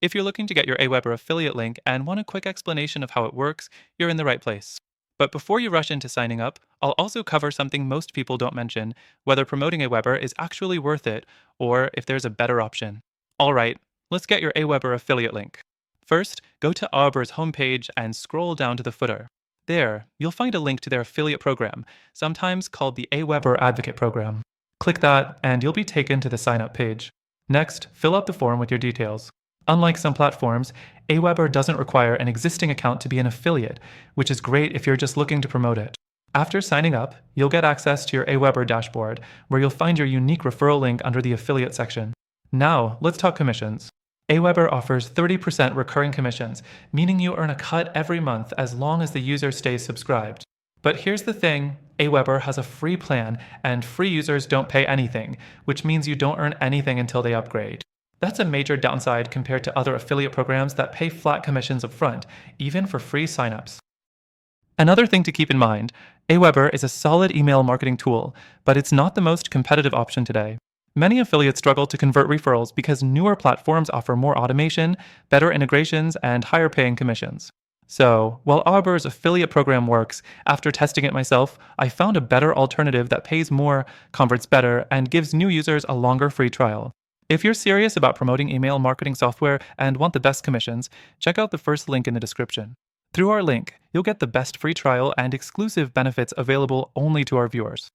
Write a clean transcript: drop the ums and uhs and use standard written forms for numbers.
If you're looking to get your AWeber affiliate link and want a quick explanation of how it works, you're in the right place. But before you rush into signing up, I'll also cover something most people don't mention, whether promoting AWeber is actually worth it or if there's a better option. All right, let's get your AWeber affiliate link. First, go to AWeber's homepage and scroll down to the footer. There, you'll find a link to their affiliate program, sometimes called the AWeber Advocate Program. Click that and you'll be taken to the sign up page. Next, fill out the form with your details. Unlike some platforms, AWeber doesn't require an existing account to be an affiliate, which is great if you're just looking to promote it. After signing up, you'll get access to your AWeber dashboard, where you'll find your unique referral link under the affiliate section. Now, let's talk commissions. AWeber offers 30% recurring commissions, meaning you earn a cut every month as long as the user stays subscribed. But here's the thing, AWeber has a free plan, and free users don't pay anything, which means you don't earn anything until they upgrade. That's a major downside compared to other affiliate programs that pay flat commissions up front, even for free signups. Another thing to keep in mind, AWeber is a solid email marketing tool, but it's not the most competitive option today. Many affiliates struggle to convert referrals because newer platforms offer more automation, better integrations, and higher paying commissions. So, while AWeber's affiliate program works, after testing it myself, I found a better alternative that pays more, converts better, and gives new users a longer free trial. If you're serious about promoting email marketing software and want the best commissions, check out the first link in the description. Through our link, you'll get the best free trial and exclusive benefits available only to our viewers.